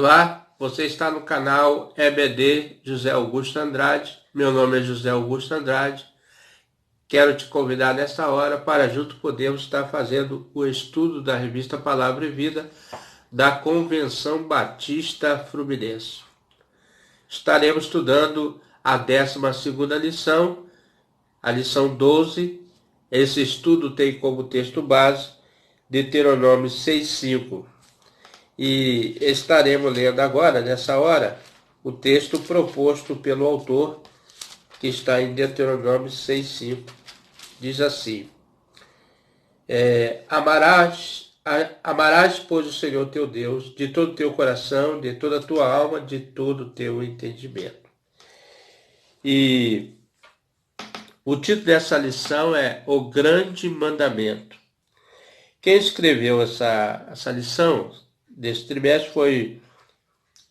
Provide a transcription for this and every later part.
Olá, você está no canal EBD José Augusto Andrade. Meu nome é José Augusto Andrade. Quero te convidar nesta hora para junto podermos estar fazendo o estudo da revista Palavra e Vida da Convenção Batista Fluminense. Estaremos estudando a 12ª lição, a lição 12. Esse estudo tem como texto base Deuteronômio 6:5. E estaremos lendo agora, nessa hora, o texto proposto pelo autor, que está em Deuteronômio 6:5. Diz assim: amarás, pois, o Senhor teu Deus, de todo o teu coração, de toda a tua alma, de todo o teu entendimento. E o título dessa lição é O Grande Mandamento. Quem escreveu essa lição desse trimestre foi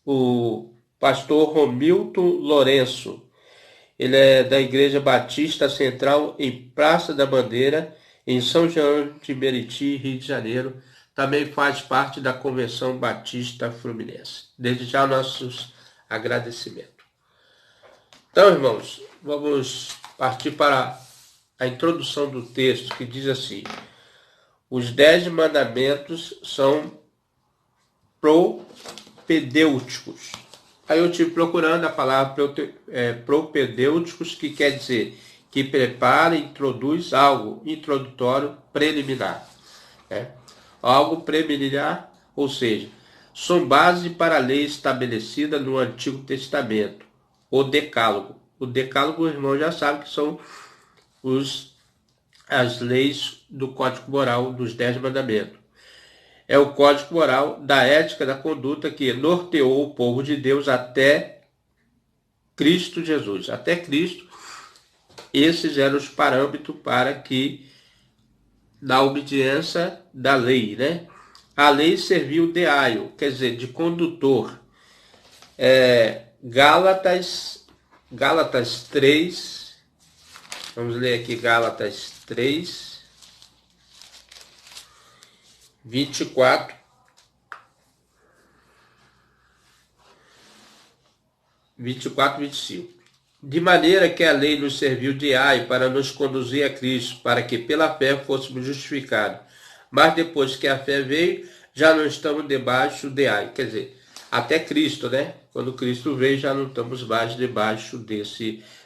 o pastor Romilton Lourenço. Ele é da Igreja Batista Central em Praça da Bandeira, em São João de Meriti, Rio de Janeiro. Também faz parte da Convenção Batista Fluminense. Desde já nossos agradecimentos. Então, irmãos, vamos partir para a introdução do texto, que diz assim: os 10 mandamentos são propedêuticos. Aí eu estive procurando a palavra propedêuticos, que quer dizer que prepara, introduz algo introdutório, preliminar. Algo preliminar, ou seja, são base para a lei estabelecida no Antigo Testamento, o Decálogo. O Decálogo, o irmão já sabe que são as leis do Código Moral dos 10 mandamentos. É o Código Moral da ética da conduta que norteou o povo de Deus até Cristo Jesus. Até Cristo, esses eram os parâmetros para que, na obediência da lei, a lei serviu de aio, quer dizer, de condutor. Gálatas 3, vamos ler aqui Gálatas 3, 24, 25. De maneira que a lei nos serviu de aio para nos conduzir a Cristo, para que pela fé fôssemos justificados. Mas depois que a fé veio, já não estamos debaixo de aio. Quer dizer, até Cristo, Quando Cristo veio, já não estamos mais debaixo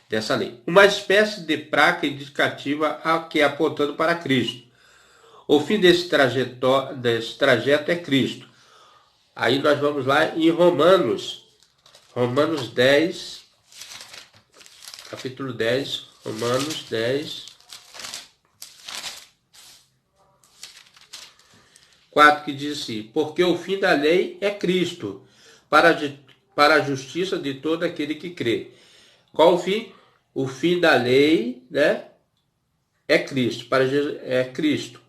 dessa lei. Uma espécie de placa indicativa que é apontando para Cristo. O fim desse trajeto é Cristo. Aí nós vamos lá em Romanos 10, capítulo 10, Romanos 10, 4, que diz assim: porque o fim da lei é Cristo, para a justiça de todo aquele que crê. Qual o fim? O fim da lei, é Cristo, é Cristo.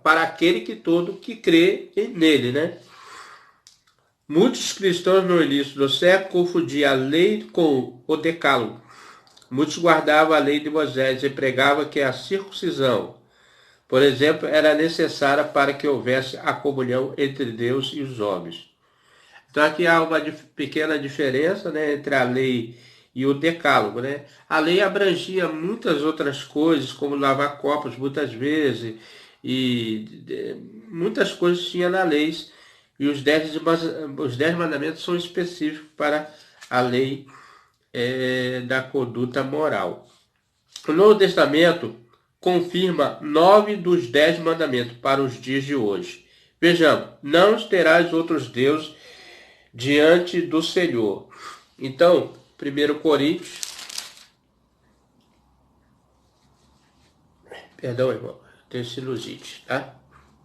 Para aquele que crê nele, Muitos cristãos no início do século confundiam a lei com o decálogo. Muitos guardavam a lei de Moisés e pregavam que a circuncisão, por exemplo, era necessária para que houvesse a comunhão entre Deus e os homens. Então aqui há uma pequena diferença, entre a lei e o decálogo, A lei abrangia muitas outras coisas, como lavar copos muitas vezes, e muitas coisas tinha na lei, e os 10 mandamentos são específicos para a lei da conduta moral. O Novo Testamento confirma 9 dos 10 mandamentos para os dias de hoje. Vejamos: não terás outros deuses diante do Senhor. Então, 1 Coríntios, perdão, irmão, tenho sinusite, tá?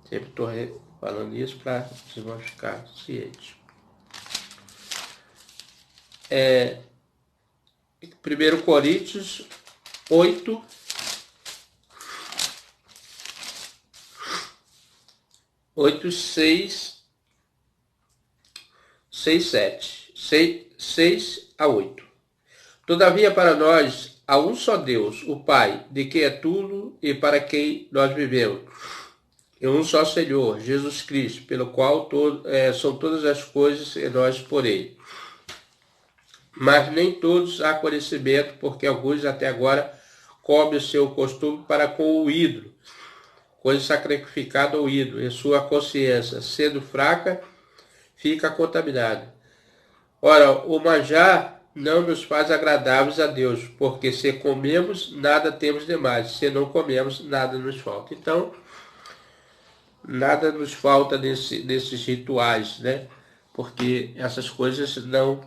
Sempre estou falando isso para vocês vão ficar cientes. 1 Coríntios 8, 6, 7 a 8. Todavia, para nós há um só Deus, o Pai, de quem é tudo e para quem nós vivemos. e um só Senhor, Jesus Cristo, pelo qual são todas as coisas e nós por ele. Mas nem todos há conhecimento, porque alguns até agora comem o seu costume para com o ídolo, coisa sacrificada ao ídolo, e sua consciência, sendo fraca, fica contaminada. Ora, o manjar não nos faz agradáveis a Deus, porque se comemos, nada temos demais, se não comemos, nada nos falta. Então, nada nos falta nesses rituais, né? Porque essas coisas não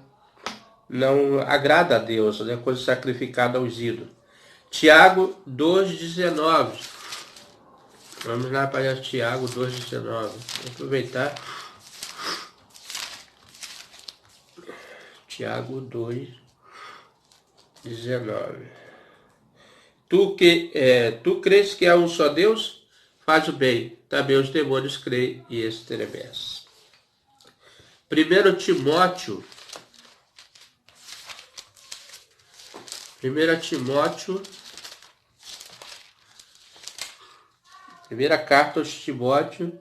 agrada a Deus, né? Coisa sacrificada aos ídolos. Tiago 2,19. Vamos lá para Tiago 2,19. Vou aproveitar. Tiago 2,19. Tu crês que há um só Deus? Faz o bem. Também os demônios creem e estremecem. 1 Timóteo. Primeira carta aos Timóteo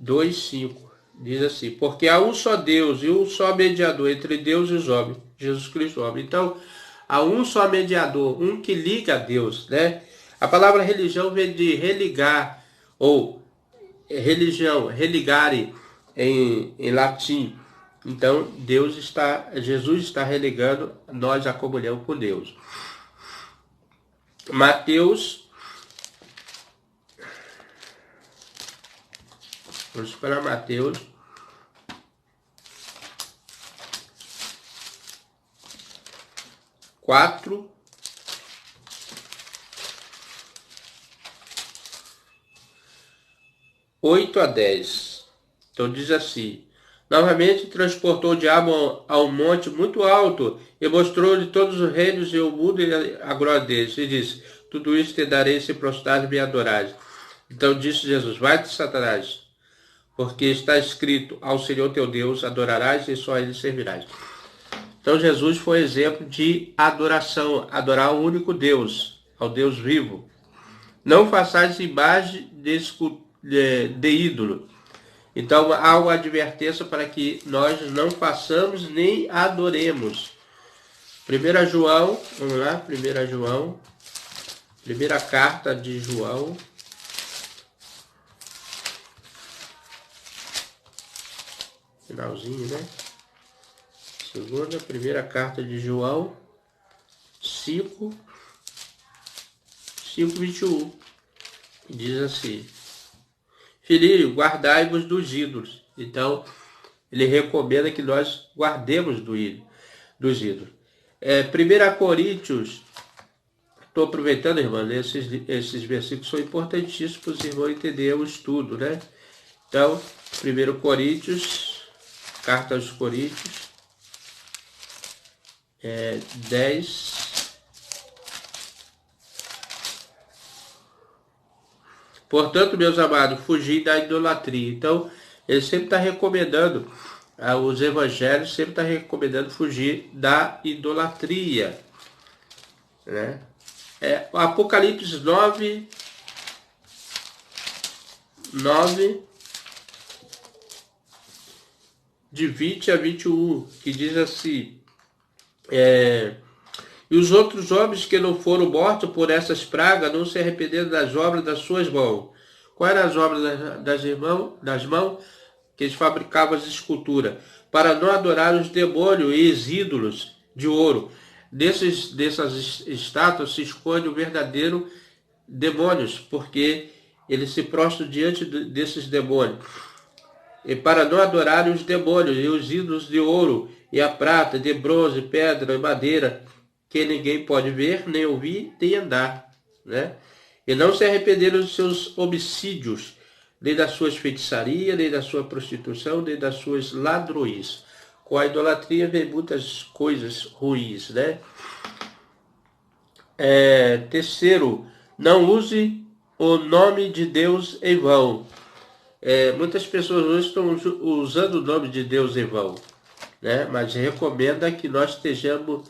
2,5. Diz assim: porque há um só Deus e um só mediador entre Deus e os homens, Jesus Cristo homem. Então, há um só mediador, um que liga a Deus, né? A palavra religião vem de religar, ou religião, religare em latim. Então, Jesus está religando nós à comunhão com Deus. Mateus, vamos para Mateus 4, 8 a 10. Então diz assim: novamente transportou o diabo a um monte muito alto e mostrou-lhe todos os reinos e o mundo e a glória deles. E disse: tudo isso te darei se prostrares e me adorares. Então disse Jesus: vai-te, Satanás, porque está escrito: ao Senhor teu Deus adorarás e só a ele servirás. Então Jesus foi exemplo de adoração, adorar o único Deus, ao Deus vivo. Não façais imagem de ídolo. Então há uma advertência para que nós não façamos nem adoremos. 1 João, vamos lá, 1 João, primeira carta de João. Finalzinho, né? Primeira carta de João 5:21. Diz assim: filhinho, guardai-vos dos ídolos. Então, ele recomenda que nós guardemos dos ídolos. 1 Coríntios, estou aproveitando, irmão, esses versículos são importantíssimos para os irmãos entenderem o estudo, né? Então, 1 Coríntios, carta aos Coríntios, 10. Portanto, meus amados, fugir da idolatria. Então, ele sempre está recomendando, os evangelhos sempre estão recomendando fugir da idolatria, né? Apocalipse 9, de 20 a 21, que diz assim: e os outros homens que não foram mortos por essas pragas não se arrependeram das obras das suas mãos. Quais eram as obras das mãos? Que eles fabricavam as esculturas, para não adorar os demônios e os ídolos de ouro. Dessas estátuas se esconde o verdadeiro demônios, porque eles se prostram diante desses demônios. E para não adorarem os demônios e os ídolos de ouro, e a prata, de bronze, pedra e madeira, que ninguém pode ver, nem ouvir, nem andar, né? E não se arrependeram dos seus homicídios, nem das suas feitiçarias, nem da sua prostituição, nem das suas ladrões. Com a idolatria vem muitas coisas ruins, né? Terceiro, não use o nome de Deus em vão. Muitas pessoas hoje estão usando o nome de Deus em vão, né? Mas recomenda que nós estejamos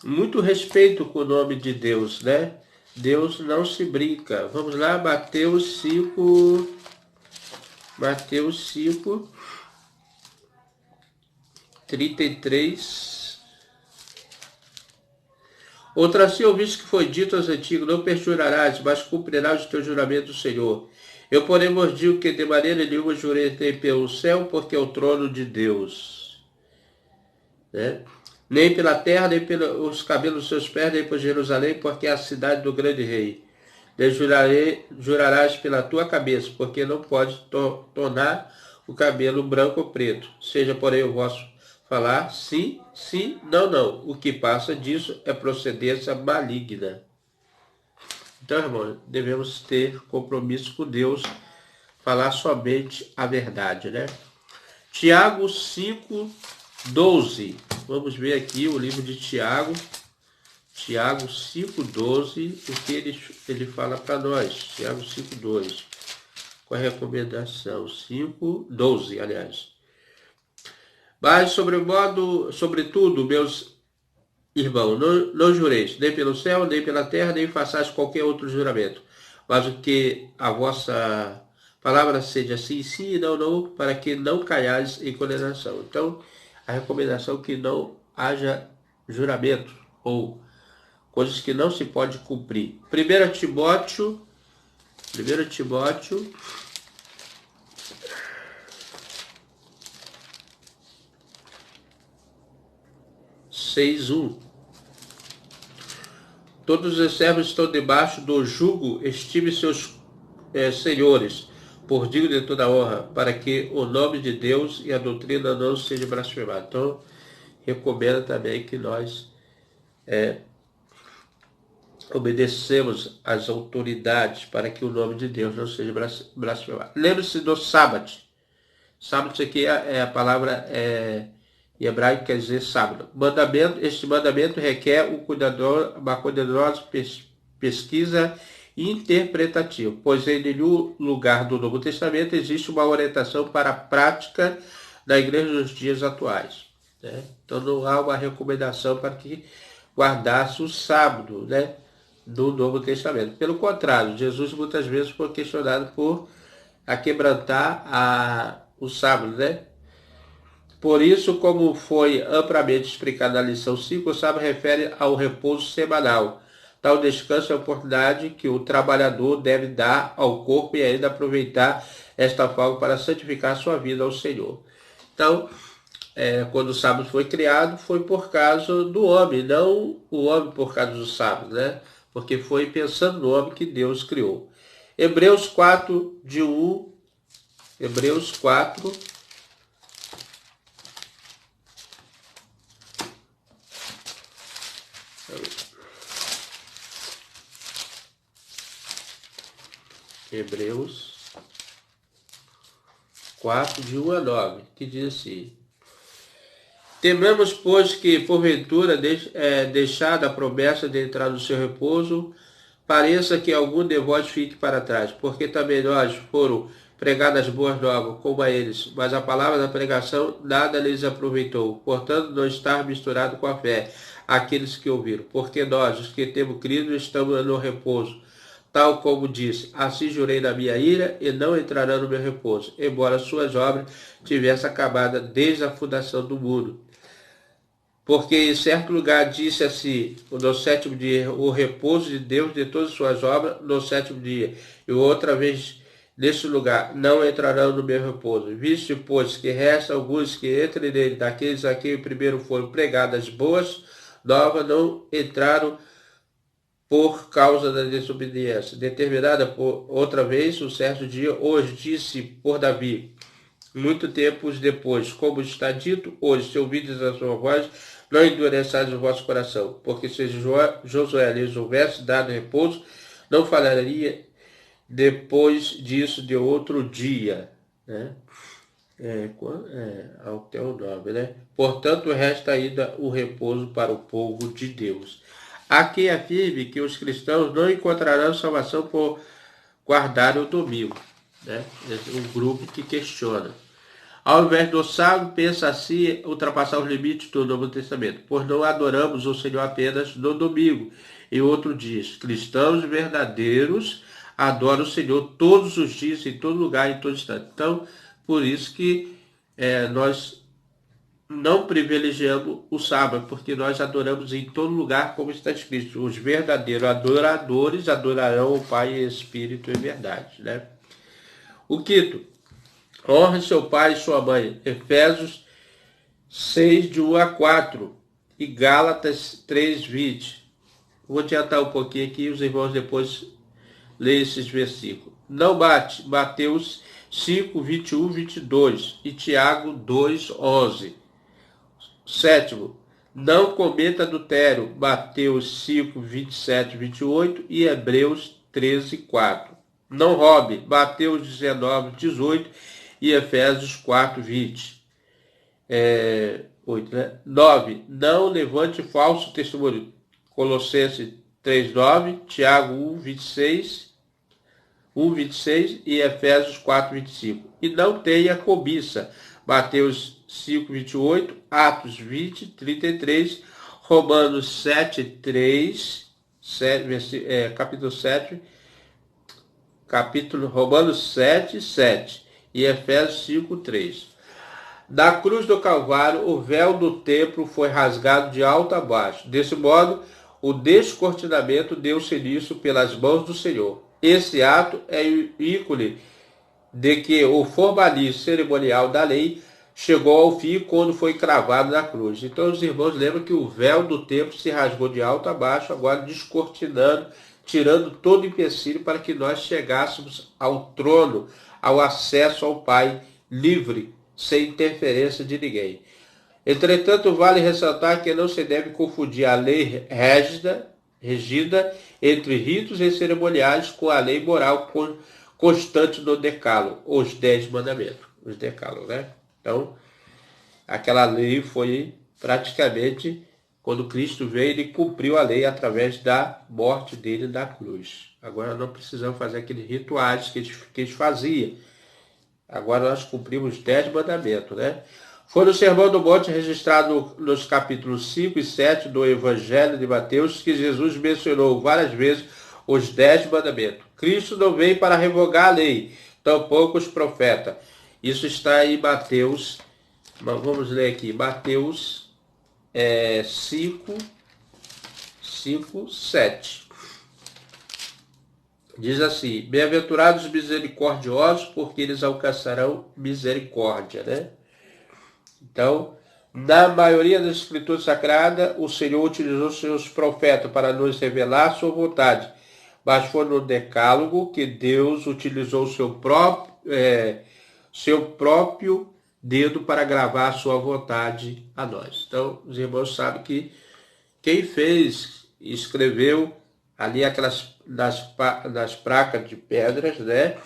muito respeito com o nome de Deus, né? Deus não se brinca. Vamos lá, Mateus 5. Mateus 5, 33. Outra assim ouviste que foi dito aos antigos, não perjurarás, mas cumprirás os teus juramentos do Senhor. Eu, porém, vos digo que de maneira nenhuma jurei nem pelo céu, porque é o trono de Deus. Né? Nem pela terra, nem pelos cabelos dos seus pés, nem por Jerusalém, porque é a cidade do grande rei. Nem jurarás pela tua cabeça, porque não pode tornar o cabelo branco ou preto. Seja, porém, o vosso falar sim, sim, não, não. O que passa disso é procedência maligna. Então, irmão, devemos ter compromisso com Deus, falar somente a verdade, né? Tiago 5, 12. Vamos ver aqui o livro de Tiago. Tiago 5, 12. O que ele fala para nós? Tiago 5, 12. Com a recomendação 5, 12, aliás. Mas, sobretudo, meus irmãos, não jureis, nem pelo céu, nem pela terra, nem façais qualquer outro juramento. Mas o que a vossa palavra seja sim, sim, e não, não, para que não caiais em condenação. Então, a recomendação é que não haja juramento, ou coisas que não se pode cumprir. 1 Timóteo 6:1. Todos os servos estão debaixo do jugo, estime seus senhores, por digno de toda honra, para que o nome de Deus e a doutrina não sejam blasfemados. Então, recomenda também que nós obedecemos às autoridades para que o nome de Deus não seja blasfemado. Lembre-se do sábado. Sábado aqui é a palavra em hebraico, quer dizer sábado. Este mandamento requer uma cuidadosa pesquisa interpretativa, pois em nenhum lugar do Novo Testamento existe uma orientação para a prática da igreja nos dias atuais. Né? Então não há uma recomendação para que guardasse o sábado, né, do Novo Testamento. Pelo contrário, Jesus muitas vezes foi questionado por quebrantar o sábado, né? Por isso, como foi amplamente explicado na lição 5, o sábado refere ao repouso semanal. Tal descanso é a oportunidade que o trabalhador deve dar ao corpo e ainda aproveitar esta folga para santificar sua vida ao Senhor. Então, quando o sábado foi criado, foi por causa do homem, não o homem por causa do sábado, né? Porque foi pensando no homem que Deus criou. Hebreus 4, de 1. Hebreus 4. Hebreus 4, de 1 a 9, que diz assim: tememos, pois, que, porventura, deixada a promessa de entrar no seu repouso, pareça que algum de vós fique para trás, porque também nós foram pregadas boas novas, como a eles, mas a palavra da pregação nada lhes aproveitou. Portanto, não está misturado com a fé aqueles que ouviram, porque nós, os que temos crido, estamos no repouso. Tal como disse, assim jurei na minha ira, e não entrarão no meu repouso, embora suas obras tivessem acabado desde a fundação do mundo. Porque em certo lugar disse assim, no sétimo dia, o repouso de Deus de todas as suas obras no sétimo dia. E outra vez, nesse lugar, não entrarão no meu repouso. Visto, pois, que restam alguns que entrem nele, daqueles a quem primeiro foram pregadas boas novas, não entraram por causa da desobediência. Determinada por outra vez, um certo dia, hoje disse por Davi, muito tempo depois, como está dito, hoje, se ouvides a sua voz, não endureçais o vosso coração, porque se Josué lhes houvesse dado repouso, não falaria depois disso de outro dia, né? Até o 9, né? Portanto, resta ainda o repouso para o povo de Deus. Aqui afirme que os cristãos não encontrarão salvação por guardar o domingo, né? É um grupo que questiona. Ao invés do sábado, pensa assim ultrapassar os limites do Novo Testamento, pois não adoramos o Senhor apenas no domingo, e outro diz: cristãos verdadeiros adoram o Senhor todos os dias, em todo lugar, em todo instante. Então, por isso que nós não privilegiamos o sábado, porque nós adoramos em todo lugar, como está escrito: os verdadeiros adoradores adorarão o Pai em espírito e verdade, né? O quinto, honre seu pai e sua mãe. Efésios 6, de 1 a 4 e Gálatas 3, 20. Vou adiantar um pouquinho aqui, os irmãos depois leem esses versículos. Não bate, Mateus 5, 21, 22 e Tiago 2, 11. Sétimo, não cometa adultério, Mateus 5, 27, 28 e Hebreus 13, 4. Não roube, Mateus 19, 18 e Efésios 4, 20. 8, né? 9. Não levante falso testemunho, Colossenses 3, 9, Tiago 1, 26 e Efésios 4, 25. E não tenha cobiça, Mateus 5, 28, Atos 20, 33, Romanos 7, 3, Romanos 7, 7 e Efésios 5, 3. Da cruz do Calvário, o véu do templo foi rasgado de alto a baixo. Desse modo, o descortinamento deu-se início pelas mãos do Senhor. Esse ato é ícone de que o formalismo cerimonial da lei chegou ao fim quando foi cravado na cruz. Então os irmãos lembram que o véu do templo se rasgou de alto a baixo, agora descortinando, tirando todo empecilho para que nós chegássemos ao trono, ao acesso ao Pai livre, sem interferência de ninguém. Entretanto, vale ressaltar que não se deve confundir a lei regida entre ritos e cerimoniais com a lei moral constante no decálogo, os 10 mandamentos, os decálogos, né? Então, aquela lei foi praticamente, quando Cristo veio, ele cumpriu a lei através da morte dele na cruz. Agora não precisamos fazer aqueles rituais que eles faziam. Agora nós cumprimos os 10 mandamentos, né? Foi no Sermão do Monte, registrado nos capítulos 5 e 7 do Evangelho de Mateus, que Jesus mencionou várias vezes os 10 mandamentos. Cristo não veio para revogar a lei, tampouco os profetas. Isso está em Mateus, vamos ler aqui, Mateus 5, 7. Diz assim: bem-aventurados os misericordiosos, porque eles alcançarão misericórdia, né? Então, na maioria das escrituras sagradas, o Senhor utilizou seus profetas para nos revelar a sua vontade. Mas foi no decálogo que Deus utilizou seu próprio dedo para gravar a sua vontade a nós. Então, os irmãos sabem que quem escreveu ali nas placas de pedras, né,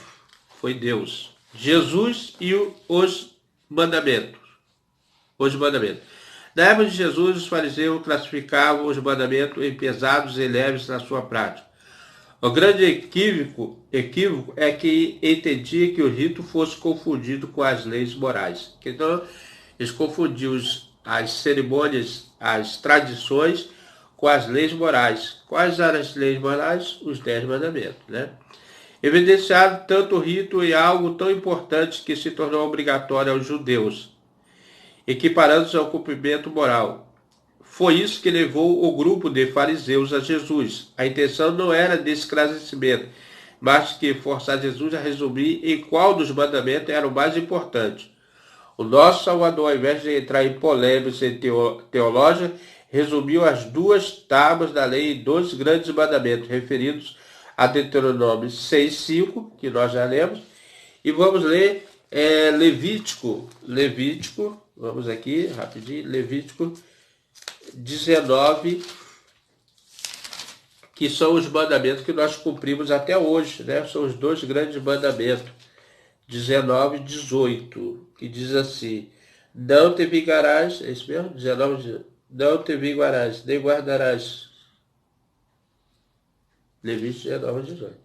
foi Deus. Jesus e os mandamentos. Na época de Jesus, os fariseus classificavam os mandamentos em pesados e leves na sua prática. O grande equívoco é que entendia que o rito fosse confundido com as leis morais. Então, eles confundiam as cerimônias, as tradições, com as leis morais. Quais eram as leis morais? Os 10 mandamentos, né? Evidenciado tanto o rito em algo tão importante que se tornou obrigatório aos judeus, equiparando-se ao cumprimento moral. Foi isso que levou o grupo de fariseus a Jesus. A intenção não era de esclarecimento, mas que forçar Jesus a resumir em qual dos mandamentos era o mais importante. O nosso Salvador, ao invés de entrar em polêmicas teológicas, resumiu as 2 tábuas da lei em 2 grandes mandamentos, referidos a Deuteronômio 6:5, que nós já lemos, e vamos ler Levítico, vamos aqui rapidinho, Levítico 19, que são os mandamentos que nós cumprimos até hoje, né? São os 2 grandes mandamentos, 19 e 18, que diz assim: não te vingarás, é isso mesmo? 19, não te vingarás, nem guardarás. Levítico 19, 18.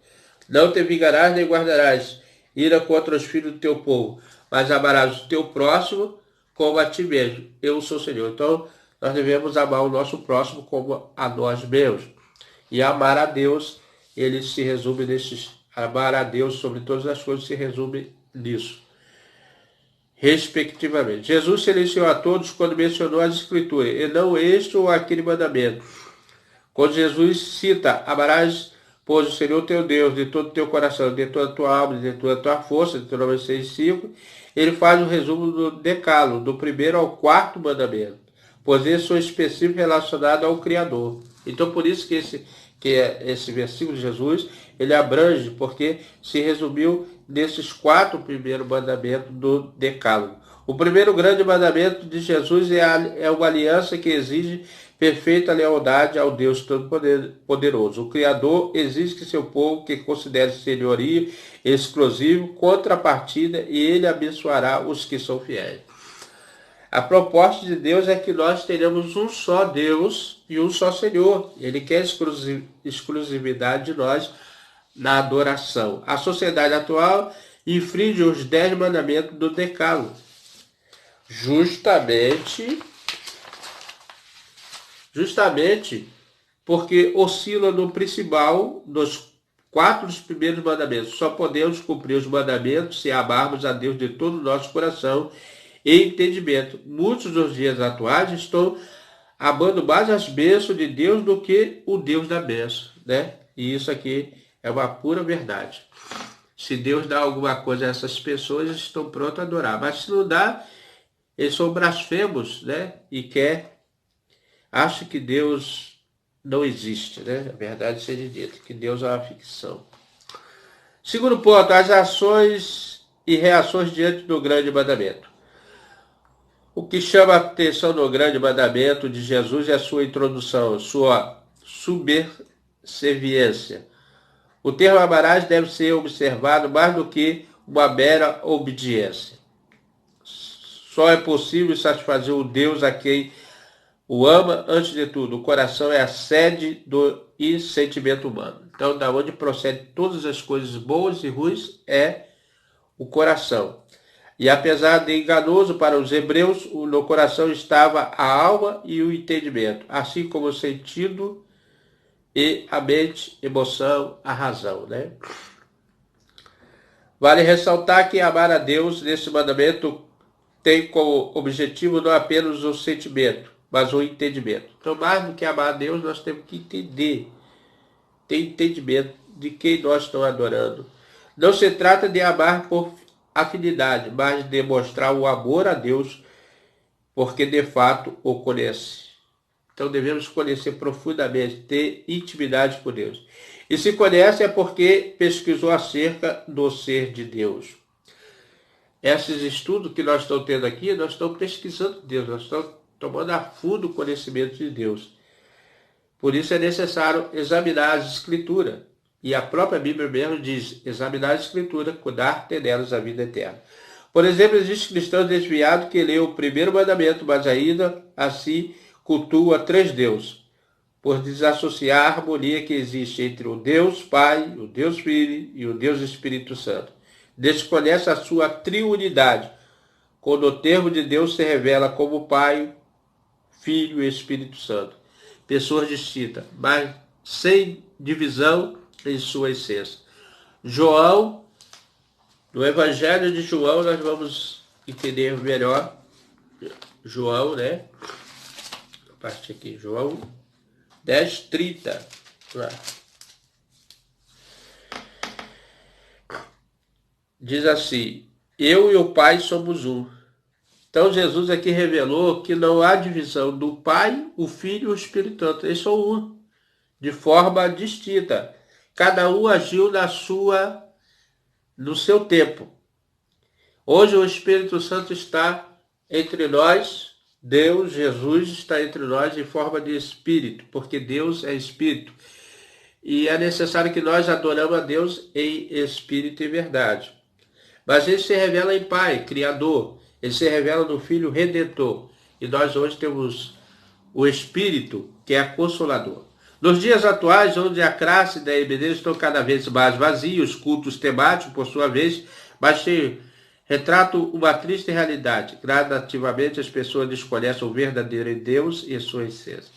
Não te vingarás, nem guardarás ira contra os filhos do teu povo, mas amarás o teu próximo como a ti mesmo. Eu sou o Senhor. Então, nós devemos amar o nosso próximo como a nós mesmos. E amar a Deus, ele se resume nesses... Amar a Deus sobre todas as coisas se resume nisso, respectivamente. Jesus silenciou a todos quando mencionou as Escrituras, e não este ou aquele mandamento. Quando Jesus cita, amarás, pois, o Senhor teu Deus de todo o teu coração, de toda a tua alma, de toda a tua força, de Deuteronômio 6,5, ele faz um resumo do decálogo, do primeiro ao quarto mandamento, pois eles são específicos relacionados ao Criador. Então, por isso que esse versículo de Jesus, ele abrange, porque se resumiu nesses 4 primeiros mandamentos do decálogo. O primeiro grande mandamento de Jesus é uma aliança que exige perfeita lealdade ao Deus Todo-Poderoso. O Criador exige que seu povo, que considere senhorio exclusivo, contrapartida, e ele abençoará os que são fiéis. A proposta de Deus é que nós tenhamos um só Deus e um só Senhor. Ele quer exclusividade de nós na adoração. A sociedade atual infringe os 10 mandamentos do decálogo, justamente porque oscila no principal dos 4 primeiros mandamentos. Só podemos cumprir os mandamentos se amarmos a Deus de todo o nosso coração e entendimento. Muitos dos dias atuais estão amando mais as bênçãos de Deus do que o Deus da bênção, né? E isso aqui é uma pura verdade. Se Deus dá alguma coisa a essas pessoas, eles estão prontos a adorar. Mas se não dá, eles são blasfemos, né? E acham que Deus não existe, né? A verdade seja dita, que Deus é uma ficção. Segundo ponto, as ações e reações diante do grande mandamento. O que chama a atenção no grande mandamento de Jesus é a sua introdução, sua subserviência. O termo amarás deve ser observado mais do que uma mera obediência. Só é possível satisfazer o Deus a quem o ama antes de tudo. O coração é a sede do sentimento humano. Então, da onde procede todas as coisas boas e ruins é o coração. E apesar de enganoso para os hebreus, no coração estava a alma e o entendimento, assim como o sentido e a mente, emoção, a razão, né? Vale ressaltar que amar a Deus nesse mandamento tem como objetivo não apenas o sentimento, mas o entendimento. Então, mais do que amar a Deus, nós temos que entender, ter entendimento de quem nós estamos adorando. Não se trata de amar por afinidade, mas de demonstrar o amor a Deus, porque de fato o conhece. Então devemos conhecer profundamente, ter intimidade com Deus. E se conhece é porque pesquisou acerca do ser de Deus. Esses estudos que nós estamos tendo aqui, nós estamos pesquisando Deus, nós estamos tomando a fundo o conhecimento de Deus. Por isso é necessário examinar as Escrituras. E a própria Bíblia mesmo diz, examinar a Escritura, cuidar, ter nelas a vida eterna. Por exemplo, existem cristãos desviados que leem o primeiro mandamento, mas ainda assim cultuam a 3 deuses, por desassociar a harmonia que existe entre o Deus Pai, o Deus Filho e o Deus Espírito Santo. Desconhece a sua triunidade, quando o termo de Deus se revela como Pai, Filho e Espírito Santo. Pessoas distintas, mas sem divisão em sua essência. João, no Evangelho de João, nós vamos entender melhor João, né? A parte aqui, João 10:30. Diz assim, eu e o Pai somos um. Então Jesus aqui revelou que não há divisão do Pai, o Filho e o Espírito Santo. Eles são um, de forma distinta. Cada um agiu no seu tempo. Hoje o Espírito Santo está entre nós, Deus, Jesus está entre nós em forma de Espírito, porque Deus é Espírito. E é necessário que nós adoramos a Deus em Espírito e verdade. Mas ele se revela em Pai, Criador. Ele se revela no Filho Redentor. E nós hoje temos o Espírito, que é Consolador. Nos dias atuais, onde a classe da EBD estão cada vez mais vazios, cultos temáticos, por sua vez, mas retratam uma triste realidade. Gradativamente, as pessoas desconhecem o verdadeiro Deus e sua essência.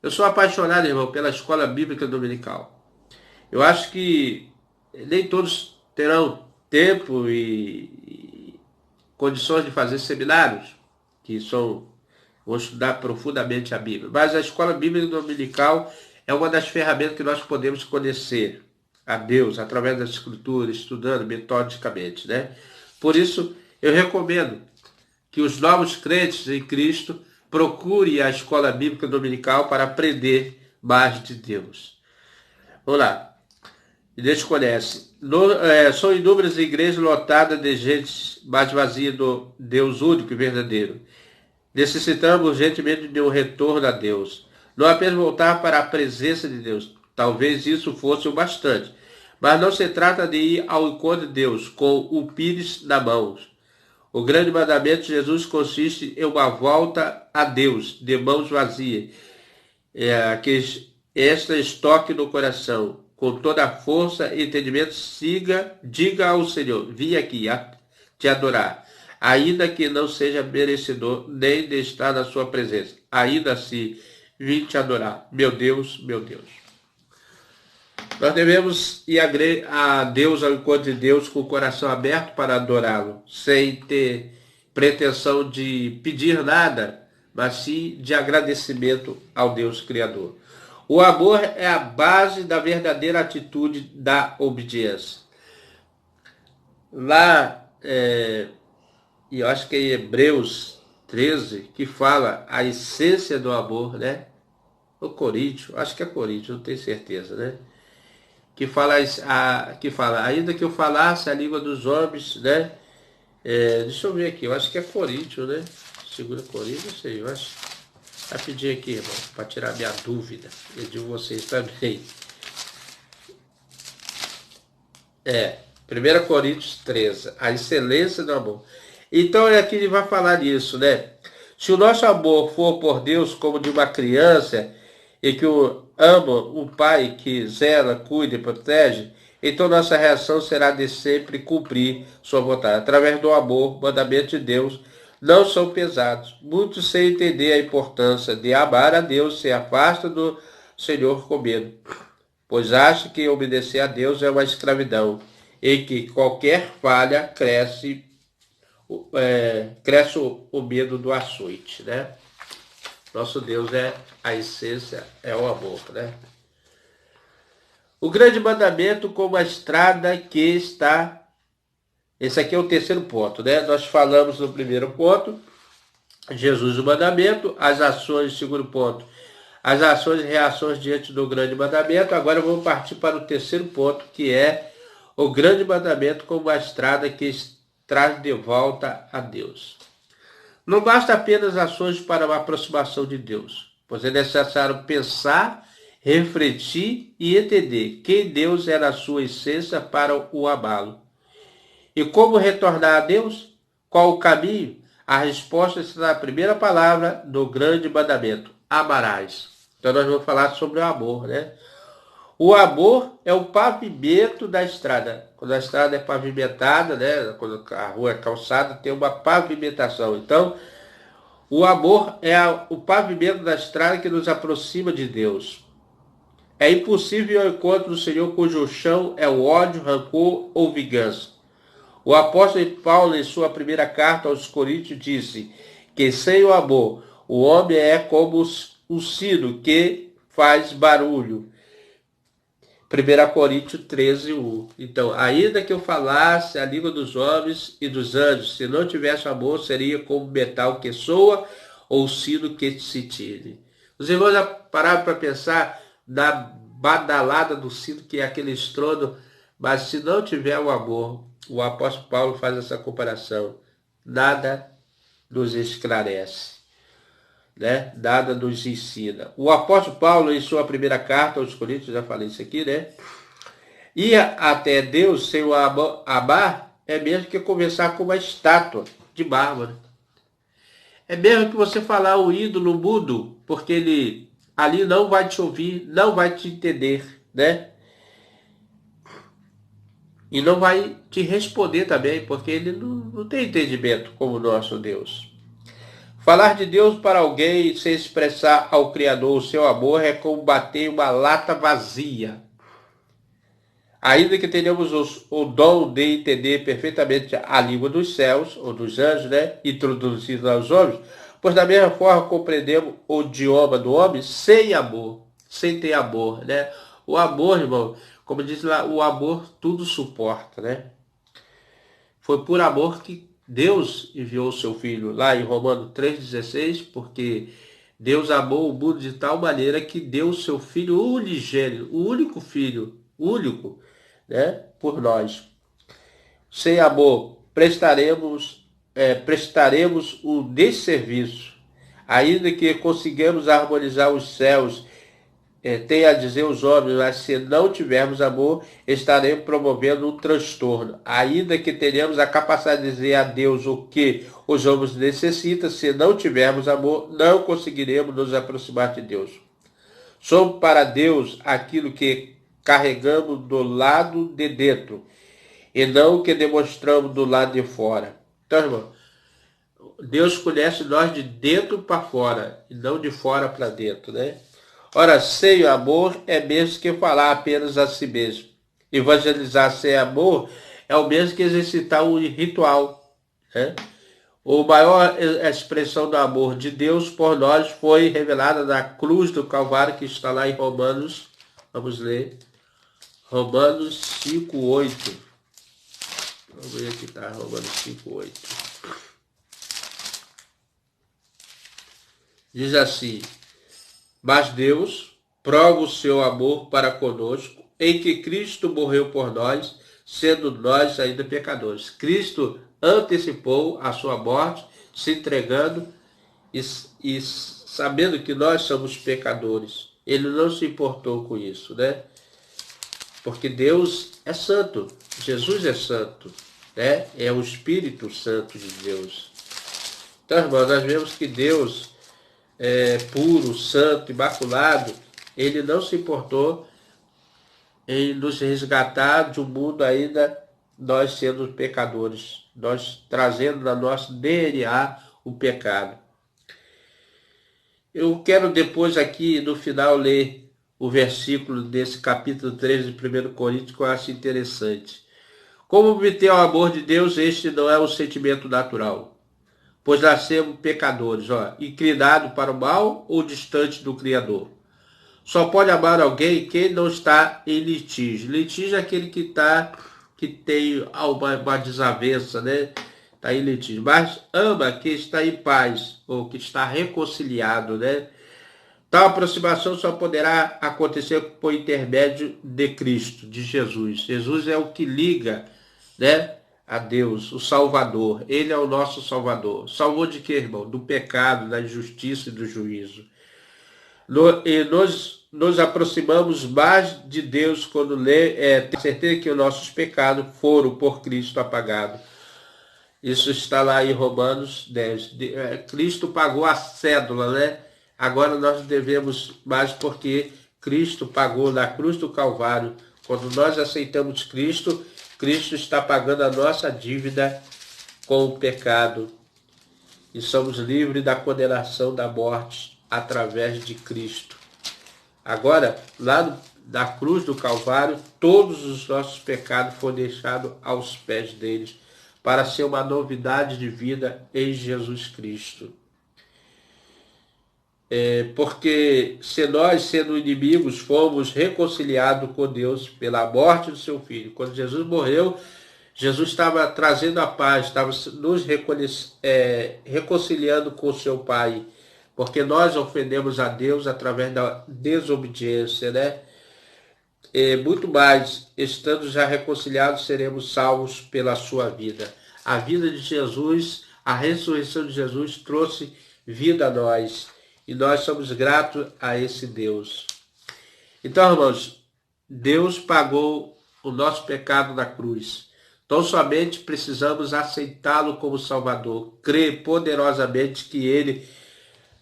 Eu sou apaixonado, irmão, pela escola bíblica dominical. Eu acho que nem todos terão tempo e condições de fazer seminários, vão estudar profundamente a Bíblia. Mas a escola bíblica dominical é uma das ferramentas que nós podemos conhecer a Deus através das Escrituras, estudando metodicamente, né? Por isso, eu recomendo que os novos crentes em Cristo procurem a escola bíblica dominical para aprender mais de Deus. Vamos lá. Desconhece. São inúmeras igrejas lotadas de gente mais vazia do Deus único e verdadeiro. Necessitamos urgentemente de um retorno a Deus. Não apenas voltar para a presença de Deus. Talvez isso fosse o bastante. Mas não se trata de ir ao encontro de Deus com o pires na mão. O grande mandamento de Jesus consiste em uma volta a Deus, de mãos vazias. Que esta estoque no coração, com toda a força e entendimento, diga ao Senhor, vim aqui te adorar, ainda que não seja merecedor nem de estar na sua presença. Ainda assim, vim te adorar, meu Deus, meu Deus. Nós devemos ir a Deus, ao encontro de Deus, com o coração aberto para adorá-lo, sem ter pretensão de pedir nada, mas sim de agradecimento ao Deus Criador. O amor é a base da verdadeira atitude da obediência. Lá, e eu acho que é em Hebreus 13, que fala a essência do amor, né? Ou Coríntios, acho que é Coríntios, não tenho certeza, né? Que fala, ainda que eu falasse a língua dos homens, né? Deixa eu ver aqui, eu acho que é Coríntios, né? 2 Coríntios, não sei, eu acho. Rapidinho aqui, irmão, para tirar minha dúvida, e de vocês também. 1 Coríntios 13, a excelência do amor. Então aqui ele vai falar nisso, né? Se o nosso amor for por Deus como de uma criança, e que ama um pai que zela, cuida e protege, então nossa reação será de sempre cumprir sua vontade. Através do amor, mandamentos de Deus não são pesados. Muitos, sem entender a importância de amar a Deus, se afastam do Senhor com medo, pois acham que obedecer a Deus é uma escravidão, e que qualquer falha cresce o medo do açoite, né? Nosso Deus a essência, é o amor, né? O grande mandamento como a estrada que está... Esse aqui é o terceiro ponto, né? Nós falamos no primeiro ponto, Jesus o mandamento, as ações, segundo ponto, as ações e reações diante do grande mandamento. Agora vamos partir para o terceiro ponto, que é o grande mandamento como a estrada que traz de volta a Deus. Não basta apenas ações para uma aproximação de Deus, pois é necessário pensar, refletir e entender quem Deus é na sua essência para o amá-lo. E como retornar a Deus? Qual o caminho? A resposta está na primeira palavra do grande mandamento: amarás. Então nós vamos falar sobre o amor, né? O amor é o pavimento da estrada. Quando a estrada é pavimentada, né? Quando a rua é calçada, tem uma pavimentação. Então, o amor é o pavimento da estrada que nos aproxima de Deus. É impossível o encontro do Senhor cujo chão é o ódio, rancor ou vingança. O apóstolo Paulo, em sua primeira carta aos Coríntios, disse que sem o amor, o homem é como um sino que faz barulho. 1 Coríntios 13, 1. Então, ainda que eu falasse a língua dos homens e dos anjos, se não tivesse amor, seria como metal que soa ou sino que se tire. Os irmãos já pararam para pensar na badalada do sino, que é aquele estrondo, mas se não tiver o amor, o apóstolo Paulo faz essa comparação, nada nos esclarece, né? Nada nos ensina. O apóstolo Paulo, em sua primeira carta aos Coríntios, já falei isso aqui, né? Ir até Deus sem o amar é mesmo que conversar com uma estátua de mármore. É mesmo que você falar o ídolo mudo, porque ele ali não vai te ouvir, não vai te entender, né? E não vai te responder também, porque ele não tem entendimento como o nosso Deus. Falar de Deus para alguém sem expressar ao Criador o seu amor é como bater uma lata vazia. Ainda que tenhamos o dom de entender perfeitamente a língua dos céus, ou dos anjos, né, introduzida aos homens, pois da mesma forma compreendemos o idioma do homem sem amor, sem ter amor, né? O amor, irmão, como diz lá, o amor tudo suporta, né? Foi por amor que Deus enviou o seu Filho, lá em Romanos 3,16, porque Deus amou o mundo de tal maneira que deu o seu Filho unigênito, o único Filho, único, né, por nós. Sem amor, prestaremos um desserviço, ainda que consigamos harmonizar os céus, tem a dizer os homens, mas se não tivermos amor, estaremos promovendo um transtorno. Ainda que tenhamos a capacidade de dizer a Deus o que os homens necessitam, se não tivermos amor, não conseguiremos nos aproximar de Deus. Somos para Deus aquilo que carregamos do lado de dentro, e não o que demonstramos do lado de fora. Então, irmão, Deus conhece nós de dentro para fora, e não de fora para dentro, né? Ora, sem o amor é mesmo que falar apenas a si mesmo. Evangelizar sem amor é o mesmo que exercitar um ritual, né? A maior expressão do amor de Deus por nós foi revelada na cruz do Calvário, que está lá em Romanos. Vamos ler. Romanos 5:8. Vamos ver aqui, tá? Romanos 5:8. Diz assim: mas Deus prova o seu amor para conosco, em que Cristo morreu por nós, sendo nós ainda pecadores. Cristo antecipou a sua morte, se entregando e sabendo que nós somos pecadores. Ele não se importou com isso, né? Porque Deus é santo, Jesus é santo, né? É o Espírito Santo de Deus. Então, irmãos, nós vemos que Deus puro, santo, imaculado, ele não se importou em nos resgatar de um mundo ainda nós sendo pecadores, nós trazendo na nossa DNA o pecado. Eu quero depois aqui no final ler o versículo desse capítulo 13 de 1 Coríntios, que eu acho interessante. Como obter o amor de Deus, este não é um sentimento natural, pois nascemos pecadores, inclinados para o mal ou distante do Criador. Só pode amar alguém quem não está em litígio. Litígio é aquele que tem uma desavença, né? Está em litígio. Mas ama quem está em paz, ou que está reconciliado, né? Tal aproximação só poderá acontecer por intermédio de Cristo, de Jesus. Jesus é o que liga, né, a Deus, o Salvador. Ele é o nosso Salvador. Salvou de quê, irmão? Do pecado, da injustiça e do juízo. E nos aproximamos mais de Deus quando tem certeza que os nossos pecados foram por Cristo apagados. Isso está lá em Romanos 10. Cristo pagou a cédula, né? Agora nós devemos mais porque Cristo pagou na cruz do Calvário. Quando nós aceitamos Cristo, Cristo está pagando a nossa dívida com o pecado. E somos livres da condenação da morte através de Cristo. Agora, lá na cruz do Calvário, todos os nossos pecados foram deixados aos pés deles, para ser uma novidade de vida em Jesus Cristo. Porque se nós, sendo inimigos, fomos reconciliados com Deus pela morte do seu Filho. Quando Jesus morreu, Jesus estava trazendo a paz, estava nos reconciliando com o seu Pai, porque nós ofendemos a Deus através da desobediência, né? E muito mais, estando já reconciliados, seremos salvos pela sua vida. A vida de Jesus, a ressurreição de Jesus trouxe vida a nós, e nós somos gratos a esse Deus. Então, irmãos, Deus pagou o nosso pecado na cruz. Então, somente precisamos aceitá-lo como Salvador, crer poderosamente que Ele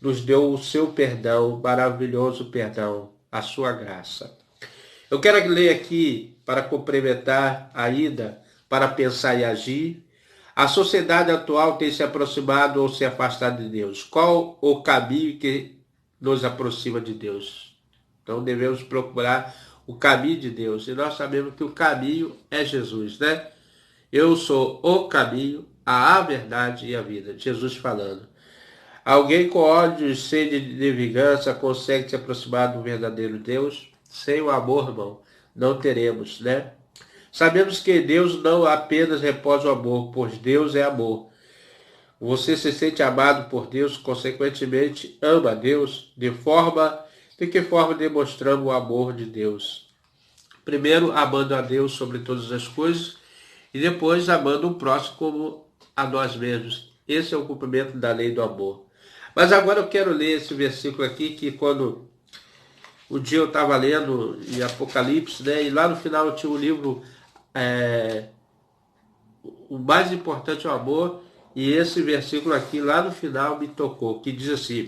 nos deu o seu perdão, maravilhoso perdão, a sua graça. Eu quero ler aqui, para complementar ainda, para pensar e agir, A sociedade atual tem se aproximado ou se afastado de Deus. Qual o caminho que nos aproxima de Deus? Então devemos procurar o caminho de Deus. E nós sabemos que o caminho é Jesus, né? Eu sou o caminho, a verdade e a vida. Jesus falando. Alguém com ódio e sede de vingança consegue se aproximar do verdadeiro Deus? Sem o amor, irmão, não teremos, né? Sabemos que Deus não apenas reposa o amor, pois Deus é amor. Você se sente amado por Deus, consequentemente ama a Deus. De que forma demonstramos o amor de Deus? Primeiro, amando a Deus sobre todas as coisas e depois amando o próximo como a nós mesmos. Esse é o cumprimento da lei do amor. Mas agora eu quero ler esse versículo aqui, que quando um dia eu estava lendo em Apocalipse, né, e lá no final tinha um livro, o mais importante é o amor, e esse versículo aqui lá no final me tocou, que diz assim,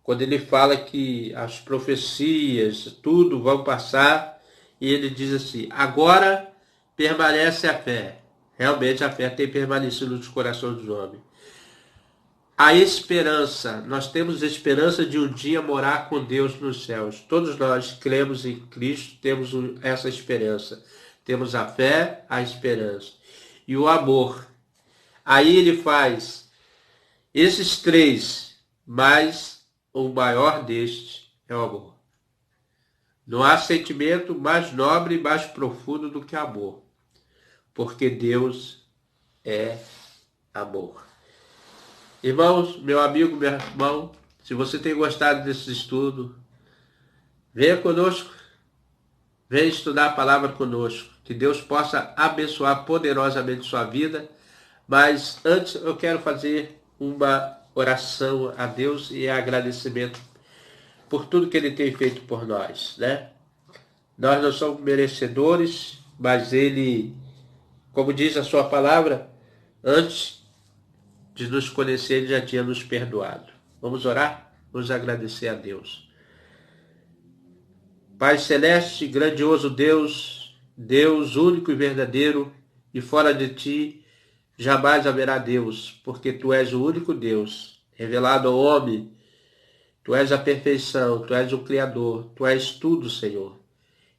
quando ele fala que as profecias, tudo vão passar, e ele diz assim, agora permanece a fé. Realmente a fé tem permanecido nos corações dos homens. A esperança, nós temos esperança de um dia morar com Deus nos céus. Todos nós cremos em Cristo, temos essa esperança. Temos a fé, a esperança e o amor. Aí ele faz esses três, mas o maior destes é o amor. Não há sentimento mais nobre e mais profundo do que amor, porque Deus é amor. Irmãos, meu amigo, meu irmão, se você tem gostado desse estudo, venha conosco, venha estudar a palavra conosco, que Deus possa abençoar poderosamente sua vida, mas antes eu quero fazer uma oração a Deus e agradecimento por tudo que Ele tem feito por nós, né? Nós não somos merecedores, mas Ele, como diz a sua palavra, antes de nos conhecer, Ele já tinha nos perdoado. Vamos orar? Vamos agradecer a Deus. Pai Celeste, grandioso Deus, Deus único e verdadeiro, e fora de Ti jamais haverá Deus, porque Tu és o único Deus, revelado ao homem. Tu és a perfeição, Tu és o Criador, Tu és tudo, Senhor.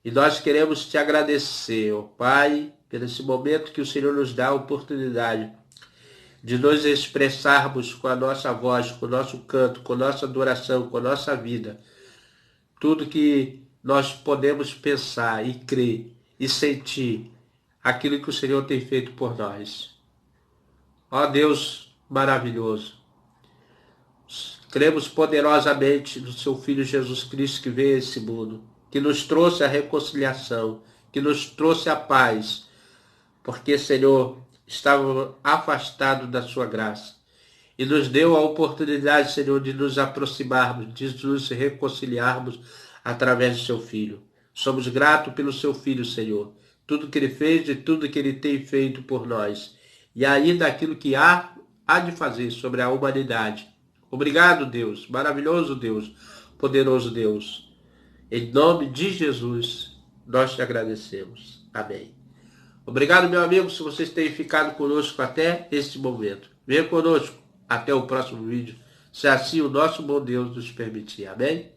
E nós queremos Te agradecer, ó Pai, por esse momento que o Senhor nos dá a oportunidade de nos expressarmos com a nossa voz, com o nosso canto, com a nossa adoração, com a nossa vida. Tudo que nós podemos pensar e crer e sentir aquilo que o Senhor tem feito por nós. Ó Deus maravilhoso, cremos poderosamente no Seu Filho Jesus Cristo que veio a esse mundo, que nos trouxe a reconciliação, que nos trouxe a paz, porque, Senhor, estávamos afastados da sua graça. E nos deu a oportunidade, Senhor, de nos aproximarmos, de nos reconciliarmos através do seu Filho. Somos gratos pelo seu Filho, Senhor. Tudo que Ele fez e tudo que Ele tem feito por nós. E ainda aquilo que há de fazer sobre a humanidade. Obrigado, Deus, maravilhoso Deus, poderoso Deus. Em nome de Jesus, nós te agradecemos. Amém. Obrigado, meu amigo, se vocês têm ficado conosco até este momento. Venha conosco até o próximo vídeo, se assim o nosso bom Deus nos permitir. Amém?